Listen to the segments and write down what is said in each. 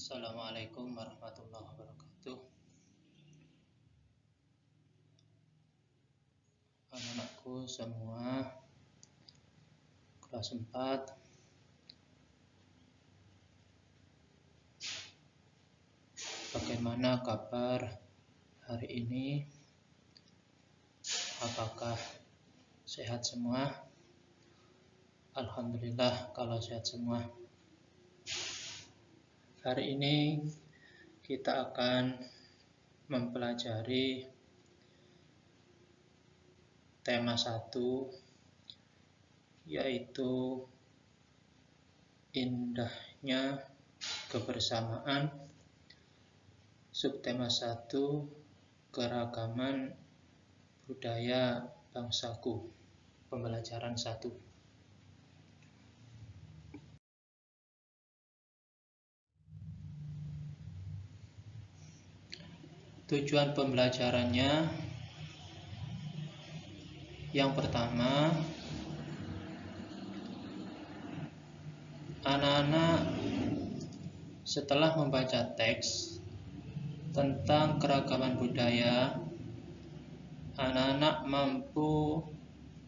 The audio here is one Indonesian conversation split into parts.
Assalamualaikum warahmatullahi wabarakatuh. Anak-anakku semua, kelas 4. Bagaimana kabar hari ini? Apakah sehat semua? Alhamdulillah kalau sehat semua. Hari ini kita akan mempelajari tema 1, yaitu indahnya kebersamaan. Subtema 1, keragaman budaya bangsaku. Pembelajaran 1. Tujuan pembelajarannya, yang pertama, anak-anak setelah membaca teks tentang keragaman budaya, anak-anak mampu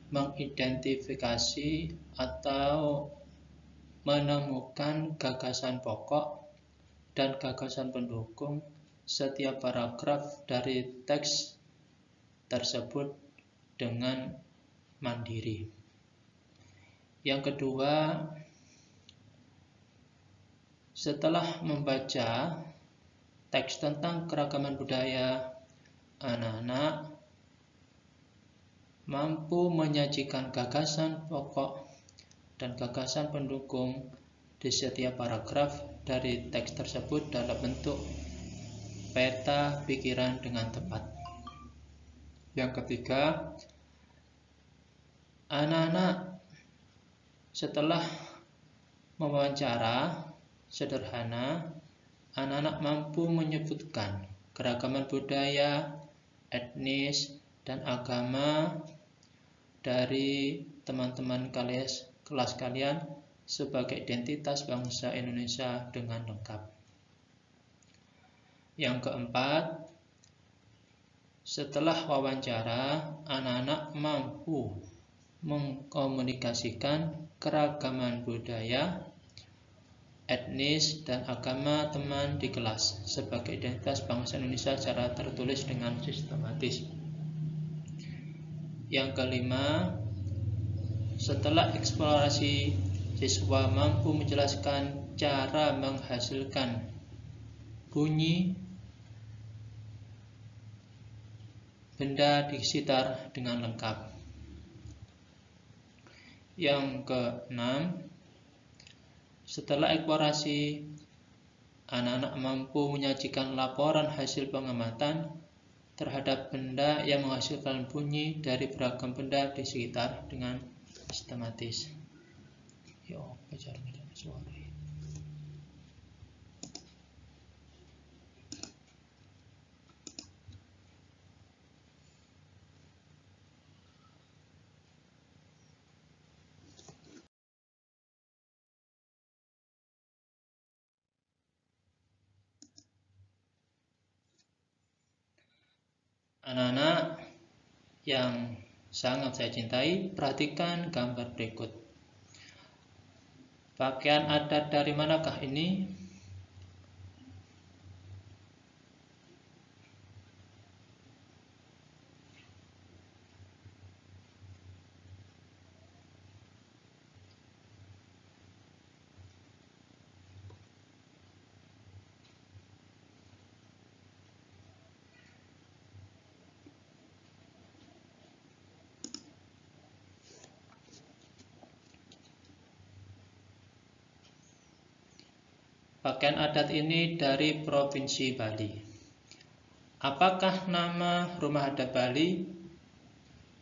mengidentifikasi atau menemukan gagasan pokok dan gagasan pendukung setiap paragraf dari teks tersebut dengan mandiri. Yang kedua, setelah membaca teks tentang keragaman budaya, anak-anak mampu menyajikan gagasan pokok dan gagasan pendukung di setiap paragraf dari teks tersebut dalam bentuk peta pikiran dengan tepat. Yang ketiga, anak-anak setelah mewawancara sederhana, anak-anak mampu menyebutkan keragaman budaya, etnis, dan agama dari teman-teman kelas kalian sebagai identitas bangsa Indonesia dengan lengkap. Yang keempat, setelah wawancara, anak-anak mampu mengkomunikasikan keragaman budaya, etnis, dan agama teman di kelas sebagai identitas bangsa Indonesia secara tertulis dengan sistematis. Yang kelima, setelah eksplorasi, siswa mampu menjelaskan cara menghasilkan bunyi benda di sekitar dengan lengkap. Yang keenam, setelah eksplorasi, anak-anak mampu menyajikan laporan hasil pengamatan terhadap benda yang menghasilkan bunyi dari beragam benda di sekitar dengan sistematis. Anak-anak yang sangat saya cintai, perhatikan gambar berikut. Pakaian adat dari manakah ini? Pakaian adat ini dari Provinsi Bali. Apakah nama rumah adat Bali?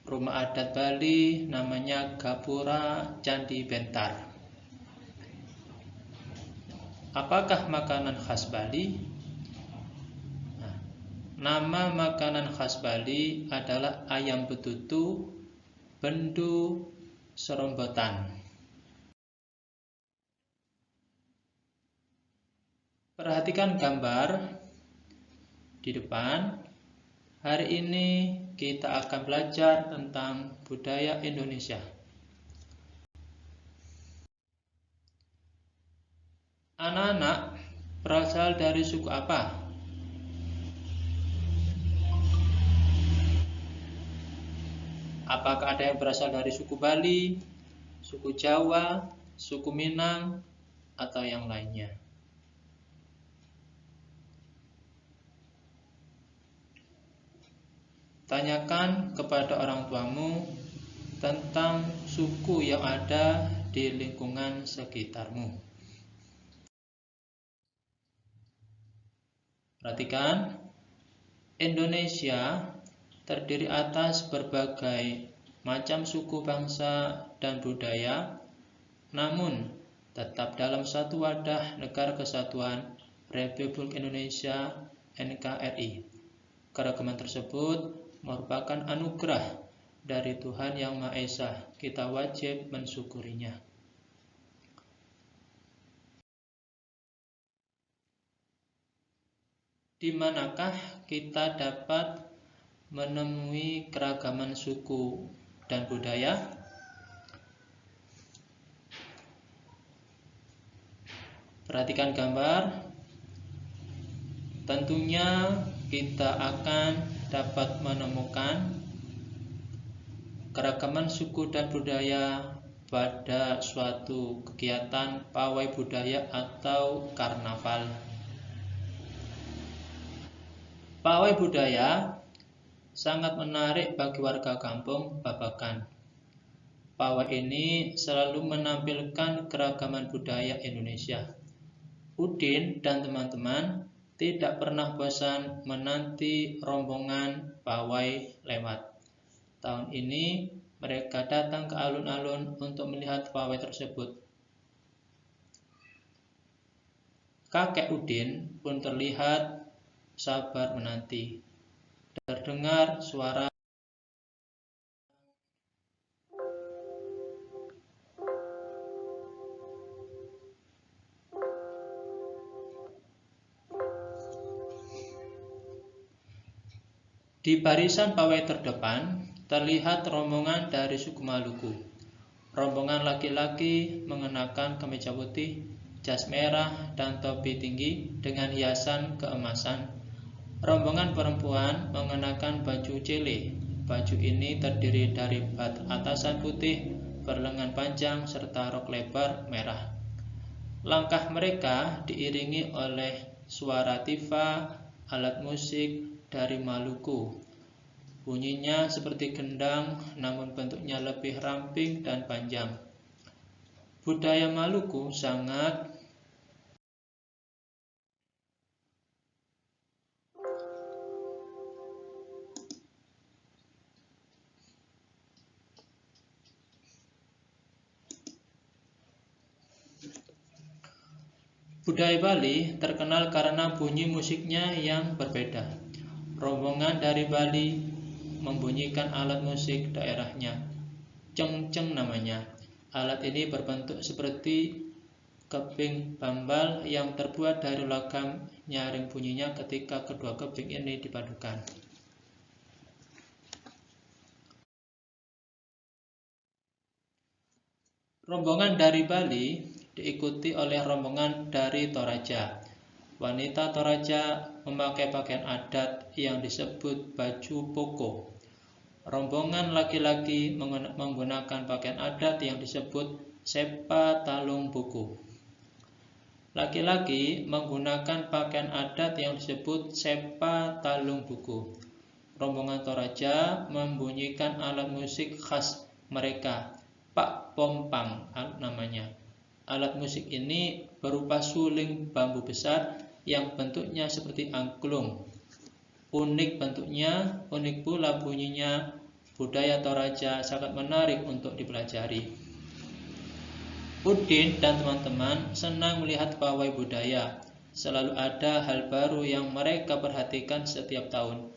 Rumah adat Bali namanya Gapura Candi Bentar. Apakah makanan khas Bali? Nama makanan khas Bali adalah ayam betutu, bendu, serombotan. Perhatikan gambar di depan. Hari ini kita akan belajar tentang budaya Indonesia. Anak-anak berasal dari suku apa? Apakah ada yang berasal dari suku Bali, suku Jawa, suku Minang, atau yang lainnya? Tanyakan kepada orang tuamu tentang suku yang ada di lingkungan sekitarmu. Perhatikan, Indonesia terdiri atas berbagai macam suku, bangsa, dan budaya, namun tetap dalam satu wadah Negara Kesatuan Republik Indonesia (NKRI). Keragaman tersebut merupakan anugerah dari Tuhan Yang Maha Esa. Kita wajib mensyukurinya. Di manakah kita dapat menemui keragaman suku dan budaya? Perhatikan gambar. Tentunya kita akan dapat menemukan keragaman suku dan budaya pada suatu kegiatan pawai budaya atau karnaval. Pawai budaya sangat menarik bagi warga kampung Babakan. Pawai ini selalu menampilkan keragaman budaya Indonesia. Udin dan teman-teman tidak pernah bosan menanti rombongan pawai lewat. Tahun ini mereka datang ke alun-alun untuk melihat pawai tersebut. Kakek Udin pun terlihat sabar menanti. Terdengar suara di barisan pawai terdepan terlihat rombongan dari suku Maluku. Rombongan laki-laki mengenakan kemeja putih, jas merah, dan topi tinggi dengan hiasan keemasan. Rombongan perempuan mengenakan baju cele. Baju ini terdiri dari atasan putih, berlengan panjang, serta rok lebar merah. Langkah mereka diiringi oleh suara tifa, alat musik dari Maluku. Bunyinya seperti gendang, namun bentuknya lebih ramping dan panjang. Budaya Maluku sangat Budaya Bali terkenal karena bunyi musiknya yang berbeda. Rombongan dari Bali membunyikan alat musik daerahnya. Cengceng namanya. Alat ini berbentuk seperti keping bambal yang terbuat dari logam. Nyaring bunyinya ketika kedua keping ini dipadukan. Rombongan dari Bali diikuti oleh rombongan dari Toraja. Wanita Toraja memakai pakaian adat yang disebut baju poko. Rombongan laki-laki menggunakan pakaian adat yang disebut sepa talung buku. Laki-laki menggunakan pakaian adat yang disebut sepa talung buku. Rombongan Toraja membunyikan alat musik khas mereka, Pak Pompang namanya. Alat musik ini berupa suling bambu besar yang bentuknya seperti angklung. Unik bentuknya, unik pula bunyinya. Budaya Toraja sangat menarik untuk dipelajari. Udin dan teman-teman senang melihat pawai budaya. Selalu ada hal baru yang mereka perhatikan setiap tahun.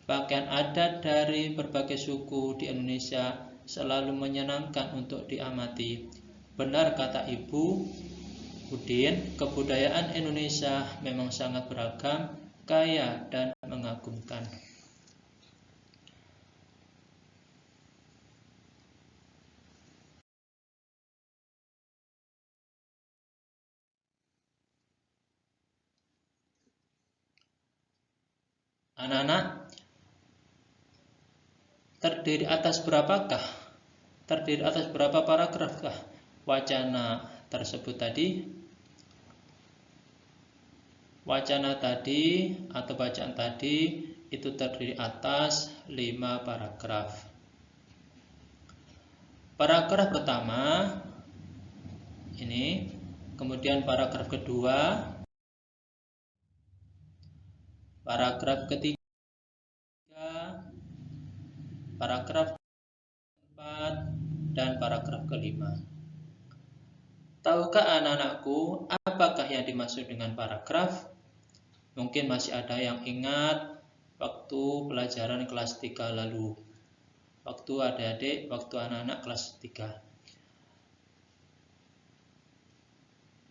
Pakaian adat dari berbagai suku di Indonesia selalu menyenangkan untuk diamati. Benar kata ibu, Udin, kebudayaan Indonesia memang sangat beragam, kaya, dan mengagumkan. Anak-anak, terdiri atas berapa paragrafkah wacana tersebut tadi? Wacana tadi atau bacaan tadi itu terdiri atas 5 paragraf. Paragraf pertama ini, kemudian paragraf kedua, paragraf ketiga, paragraf keempat, dan paragraf kelima. Tahukah anak-anakku apakah yang dimaksud dengan paragraf? Mungkin masih ada yang ingat waktu pelajaran kelas 3 lalu. Waktu anak-anak kelas 3.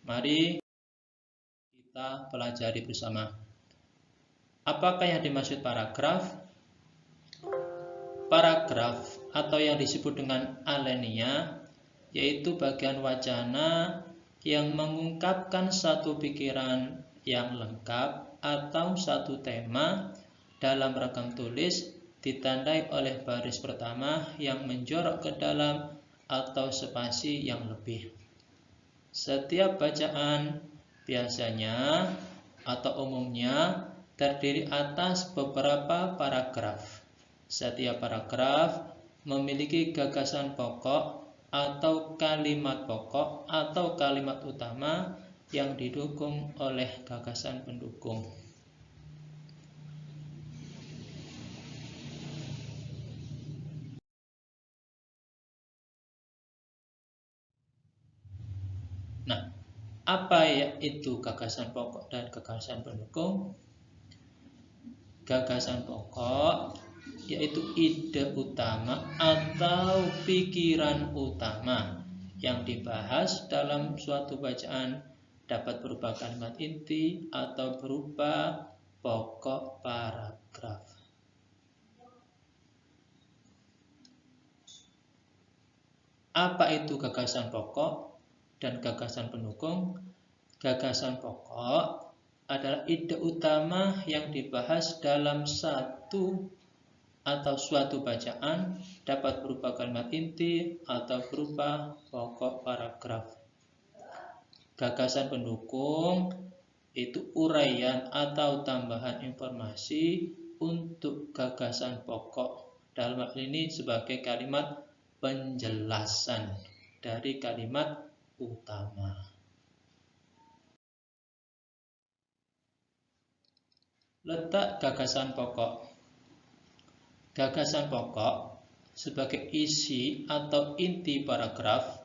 Mari kita pelajari bersama. Apakah yang dimaksud paragraf? Paragraf atau yang disebut dengan alenia yaitu bagian wacana yang mengungkapkan satu pikiran yang lengkap atau satu tema dalam ragam tulis ditandai oleh baris pertama yang menjorok ke dalam atau spasi yang lebih. Setiap bacaan biasanya atau umumnya terdiri atas beberapa paragraf. Setiap paragraf memiliki gagasan pokok atau kalimat pokok atau kalimat utama yang didukung oleh gagasan pendukung. Nah, apa itu gagasan pokok dan gagasan pendukung? Gagasan pokok yaitu ide utama atau pikiran utama yang dibahas dalam suatu bacaan dapat berupa kalimat inti atau berupa pokok paragraf. Apa itu gagasan pokok dan gagasan pendukung? Gagasan pokok adalah ide utama yang dibahas dalam satu atau suatu bacaan dapat berupa kalimat inti atau berupa pokok paragraf. Gagasan pendukung itu uraian atau tambahan informasi untuk gagasan pokok. Dalam hal ini sebagai kalimat penjelasan dari kalimat utama. Letak gagasan pokok. Gagasan pokok sebagai isi atau inti paragraf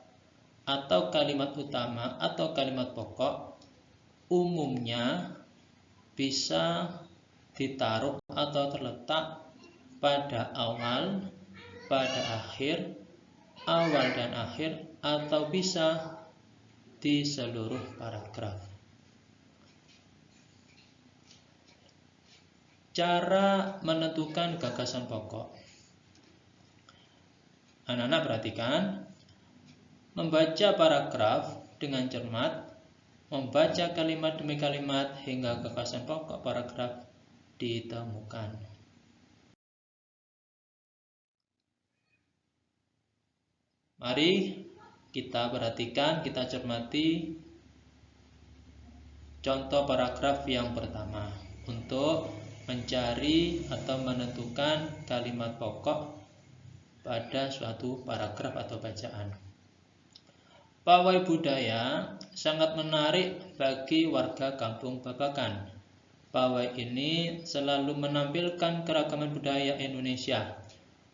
atau kalimat utama atau kalimat pokok umumnya bisa ditaruh atau terletak pada awal, pada akhir, awal dan akhir, atau bisa di seluruh paragraf. Cara menentukan gagasan pokok. Anak-anak perhatikan, membaca paragraf dengan cermat, membaca kalimat demi kalimat hingga gagasan pokok paragraf ditemukan. Mari kita perhatikan, kita cermati contoh paragraf yang pertama untuk mencari atau menentukan kalimat pokok pada suatu paragraf atau bacaan. Pawai budaya sangat menarik bagi warga kampung Babakan. Pawai ini selalu menampilkan keragaman budaya Indonesia.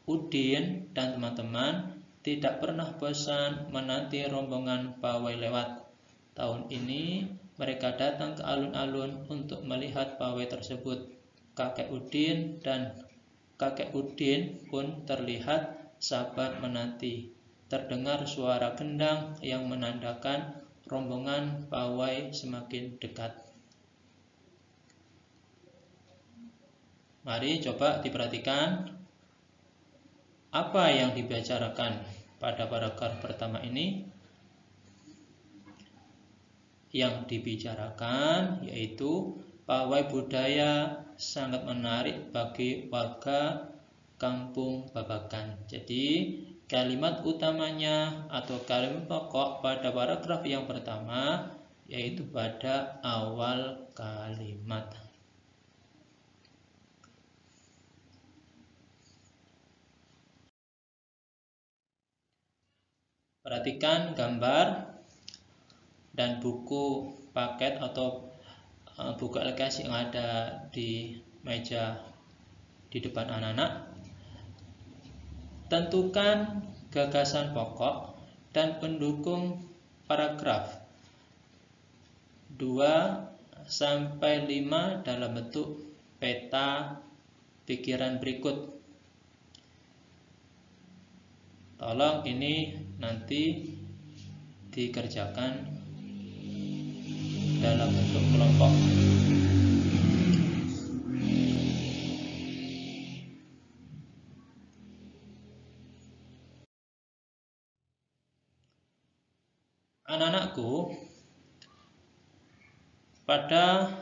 Udin dan teman-teman tidak pernah bosan menanti rombongan pawai lewat. Tahun ini mereka datang ke alun-alun untuk melihat pawai tersebut. Kakek Udin dan kakek Udin pun terlihat sabar menanti. Terdengar suara gendang yang menandakan rombongan pawai semakin dekat. Mari coba diperhatikan apa yang dibicarakan pada paragraf pertama ini. Yang dibicarakan yaitu pawai budaya sangat menarik bagi warga Kampung Babakan. Jadi kalimat utamanya atau kalimat pokok pada paragraf yang pertama yaitu pada awal kalimat. Perhatikan gambar dan buku paket atau buku LKS yang ada di meja di depan anak-anak. Tentukan gagasan pokok dan pendukung paragraf 2-5 dalam bentuk peta pikiran berikut. Tolong ini nanti dikerjakan dalam bentuk kelompok. Anak-anakku, pada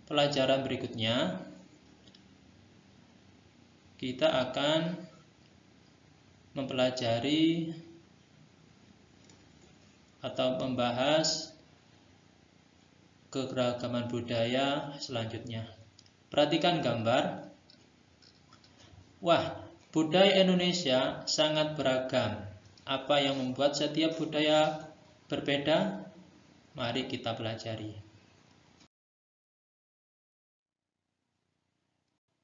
pelajaran berikutnya kita akan mempelajari atau membahas keberagaman budaya selanjutnya. Perhatikan gambar. Wah, budaya Indonesia sangat beragam. Apa yang membuat setiap budaya berbeda? Mari kita pelajari.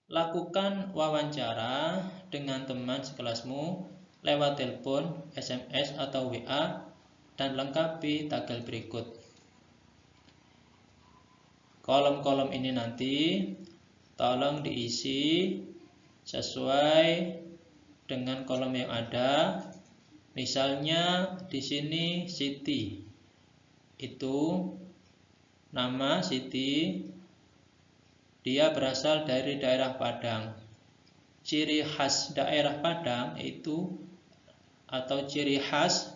Lakukan wawancara dengan teman sekelasmu lewat telepon, SMS, atau WA dan lengkapi tabel berikut. Kolom-kolom ini nanti tolong diisi sesuai dengan kolom yang ada. Misalnya di sini Siti. Itu nama Siti, dia berasal dari daerah Padang. Ciri khas daerah Padang itu atau ciri khas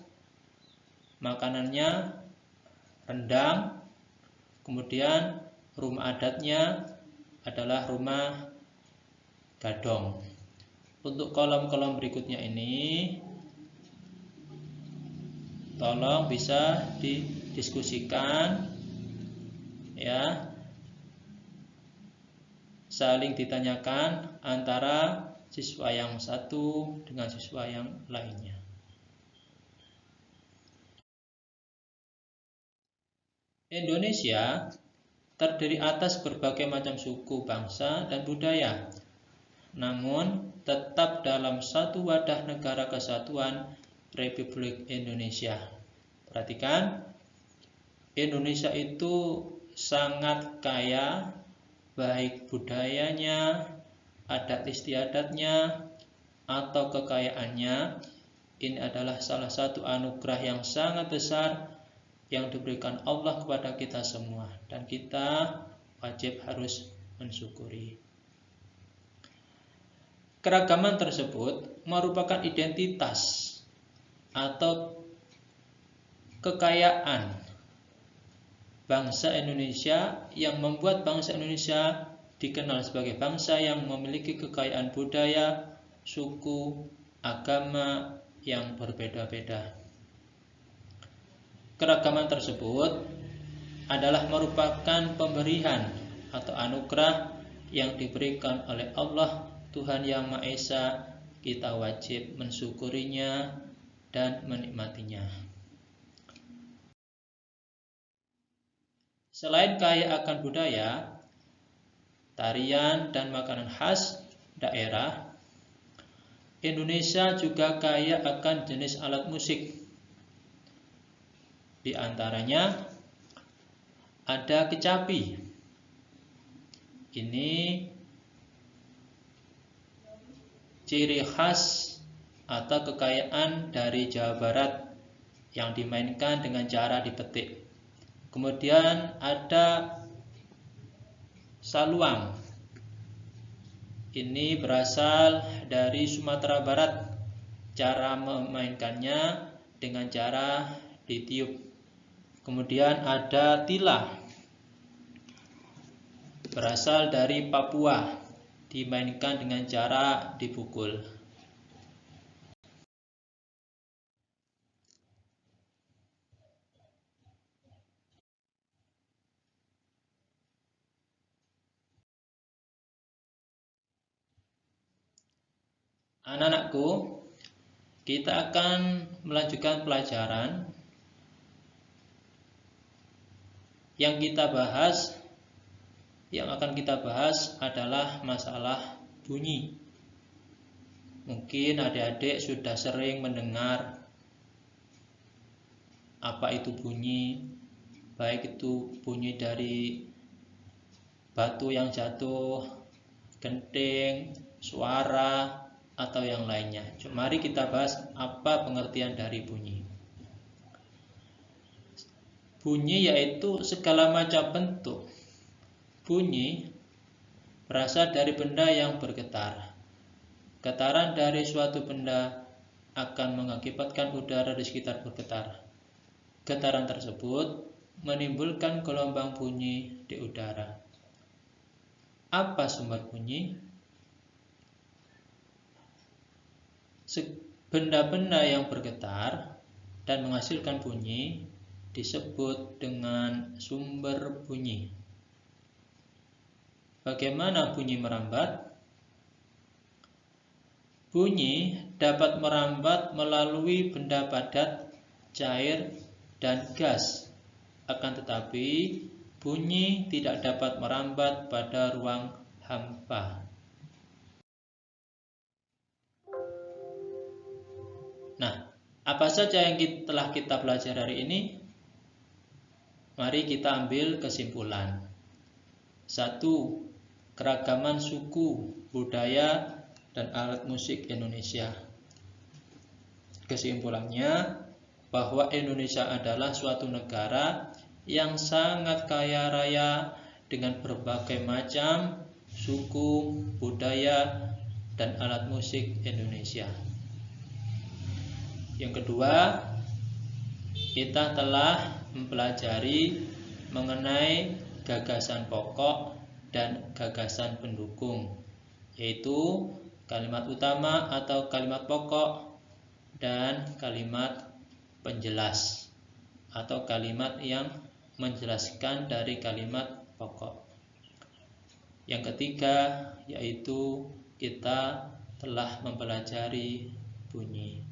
makanannya rendang, kemudian rumah adatnya adalah rumah gadong. Untuk kolom-kolom berikutnya ini tolong bisa didiskusikan ya, saling ditanyakan antara siswa yang satu dengan siswa yang lainnya. Indonesia terdiri atas berbagai macam suku, bangsa, dan budaya, namun tetap dalam satu wadah negara kesatuan Republik Indonesia. Perhatikan, Indonesia itu sangat kaya, baik budayanya, adat istiadatnya, atau kekayaannya. Ini adalah salah satu anugerah yang sangat besar yang diberikan Allah kepada kita semua, dan kita wajib harus mensyukuri. Keragaman tersebut merupakan identitas atau kekayaan bangsa Indonesia yang membuat bangsa Indonesia dikenal sebagai bangsa yang memiliki kekayaan budaya, suku, agama yang berbeda-beda. Keragaman tersebut adalah merupakan pemberian atau anugerah yang diberikan oleh Allah Tuhan Yang Maha Esa. Kita wajib mensyukurinya dan menikmatinya. Selain kaya akan budaya, tarian, dan makanan khas daerah, Indonesia juga kaya akan jenis alat musik. Di antaranya ada kecapi. Ini ciri khas atau kekayaan dari Jawa Barat. yang dimainkan dengan cara dipetik. Kemudian ada saluang. Ini berasal dari Sumatera Barat. Cara memainkannya dengan cara ditiup. Kemudian ada tilah. Berasal dari Papua. Dimainkan dengan cara dipukul. Anak-anakku, kita akan melanjutkan pelajaran. Yang akan kita bahas adalah masalah bunyi. Mungkin adik-adik sudah sering mendengar apa itu bunyi, baik itu bunyi dari batu yang jatuh, genting, suara, atau yang lainnya. Mari kita bahas apa pengertian dari bunyi. Bunyi yaitu segala macam bentuk. Bunyi berasal dari benda yang bergetar. Getaran dari suatu benda akan mengakibatkan udara di sekitar bergetar. Getaran tersebut menimbulkan gelombang bunyi di udara. Apa sumber bunyi? Benda-benda yang bergetar dan menghasilkan bunyi disebut dengan sumber bunyi. Bagaimana bunyi merambat? Bunyi dapat merambat melalui benda padat, cair, dan gas. Akan tetapi, bunyi tidak dapat merambat pada ruang hampa. Nah, apa saja yang telah kita pelajari hari ini? Mari kita ambil kesimpulan. 1. Keragaman suku, budaya, dan alat musik Indonesia. Kesimpulannya, bahwa Indonesia adalah suatu negara yang sangat kaya raya dengan berbagai macam suku, budaya, dan alat musik Indonesia. Yang kedua, kita telah mempelajari mengenai gagasan pokok dan gagasan pendukung, yaitu kalimat utama atau kalimat pokok dan kalimat penjelas atau kalimat yang menjelaskan dari kalimat pokok. Yang ketiga, yaitu kita telah mempelajari bunyi.